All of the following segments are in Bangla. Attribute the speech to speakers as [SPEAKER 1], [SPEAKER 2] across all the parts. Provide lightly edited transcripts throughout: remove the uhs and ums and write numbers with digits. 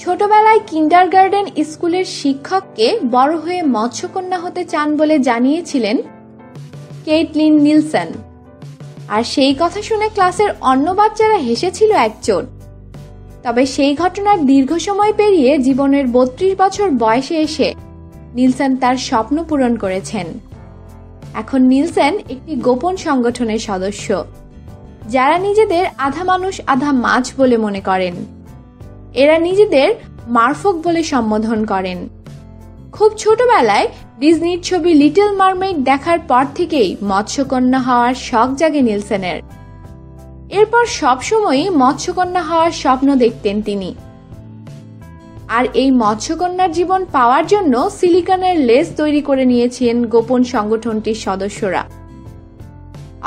[SPEAKER 1] ছোটবেলায় কিন্ডারগার্টেন স্কুলের শিক্ষককে বড় হয়ে মৎস্যকন্যা হতে চান বলে জানিয়েছিলেন কেইটলিন নিলসন। আর সেই কথা শুনে ক্লাসের অন্য বাচ্চারা হেসেছিল একচোট। তবে সেই ঘটনার দীর্ঘ সময় পেরিয়ে জীবনের 32 বছর বয়সে এসে নিলসন তার স্বপ্ন পূরণ করেছেন। এখন নিলসন একটি গোপন সংগঠনের সদস্য, যারা নিজেদের আধা মানুষ আধা মাছ বলে মনে করেন। এরা নিজেদের মারফোক বলে সম্বোধন করেন। খুব ছোটবেলায় ডিজনির ছবি লিটল মারমেইড দেখার পর থেকেই মৎস্যকন্যা হওয়ার শখ জাগে নিলসনের। এরপর সবসময়ই মৎস্যকন্যা হওয়ার স্বপ্ন দেখতেন তিনি। আর এই মৎস্যকন্যার জীবন পাওয়ার জন্য সিলিকনের লেজ তৈরি করে নিয়েছেন গোপন সংগঠনটির সদস্যরা।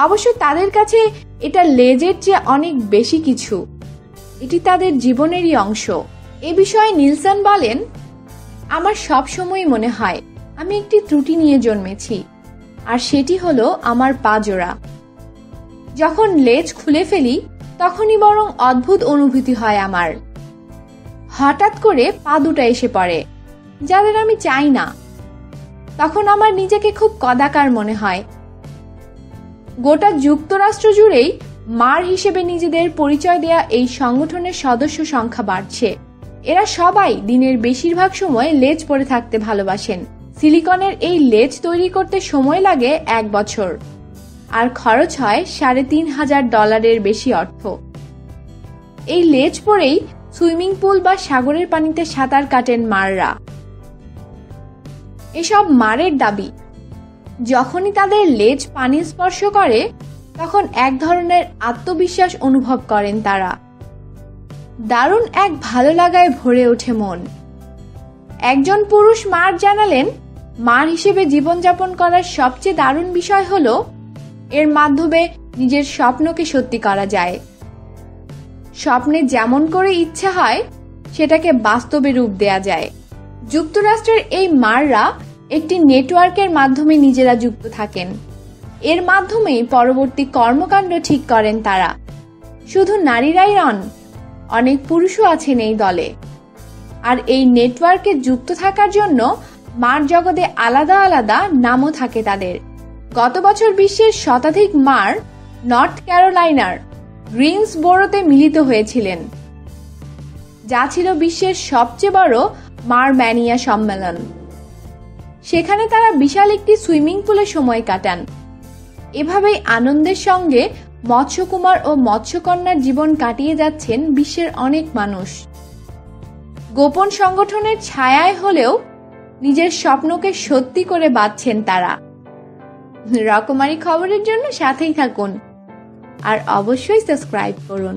[SPEAKER 1] অবশ্য তাদের কাছে এটা লেজের চেয়ে অনেক বেশি কিছু, এটি তাদের জীবনেরই অংশ। এ বিষয়ে নিলসন বলেন, আমার সব সময় মনে হয় আমি একটি ত্রুটি নিয়ে জন্মেছি, আর সেটি হলো আমার পা জোড়া। যখন লেজ খুলে ফেলি তখনই বরং অদ্ভুত অনুভূতি হয় আমার। হঠাৎ করে পা দুটো এসে পড়ে, যাদের আমি চাই না। তখন আমার নিজেকে খুব কদাকার মনে হয়। গোটা যুক্তরাষ্ট্র জুড়েই মার হিসেবে নিজেদের পরিচয় দেয়া এই সংগঠনের সদস্য সংখ্যা বাড়ছে। এরা সবাই দিনের বেশিরভাগ সময় লেজ পরে থাকতে ভালোবাসেন। সিলিকনের এই লেজ তৈরি করতে সময় লাগে 1 বছর, আর খরচ হয় $3,500 বেশি অর্থ। এই লেজ পরেই সুইমিং পুল বা সাগরের পানিতে সাঁতার কাটেন মাররা। এসব মারের দাবি, যখনই তাদের লেজ পানি স্পর্শ করে তখন এক ধরনের আত্মবিশ্বাস অনুভব করেন তারা। দারুণ এক ভালো লাগায় ভরে ওঠে মন। একজন পুরুষ মার জানালেন, মার হিসেবে জীবনযাপন করার সবচেয়ে দারুণ বিষয় হলো এর মাধ্যমে নিজের স্বপ্নকে সত্যি করা যায়। স্বপ্নে যেমন করে ইচ্ছা হয় সেটাকে বাস্তবে রূপ দেয়া যায়। যুক্তরাষ্ট্রের এই মাররা একটি নেটওয়ার্কের মাধ্যমে নিজেরা যুক্ত থাকেন। এর মাধ্যমেই পরবর্তী কর্মকাণ্ড ঠিক করেন তারা। শুধু নারীরাই নন, অনেক পুরুষও আছেন এই দলে। আর এই নেটওয়ার্কে যুক্ত থাকার জন্য মার জগতে আলাদা আলাদা নামও থাকে তাদের। গত বছর বিশ্বের শতাধিক মার নর্থ ক্যারোলাইনার গ্রিনসবোরোতে মিলিত হয়েছিলেন, যা ছিল বিশ্বের সবচেয়ে বড় মার ম্যানিয়া সম্মেলন। সেখানে তারা বিশাল একটি সুইমিং পুলে সময় কাটান। এভাবেই আনন্দের সঙ্গে মৎস্যকুমার ও মৎস্যকন্যার জীবন কাটিয়ে যাচ্ছেন বিশ্বের অনেক মানুষ। গোপন সংগঠনের ছায়ায় হলেও নিজের স্বপ্নকে সত্যি করে বাঁচছেন তারা। রকমারি খবরের জন্য সাথেই থাকুন, আর অবশ্যই সাবস্ক্রাইব করুন।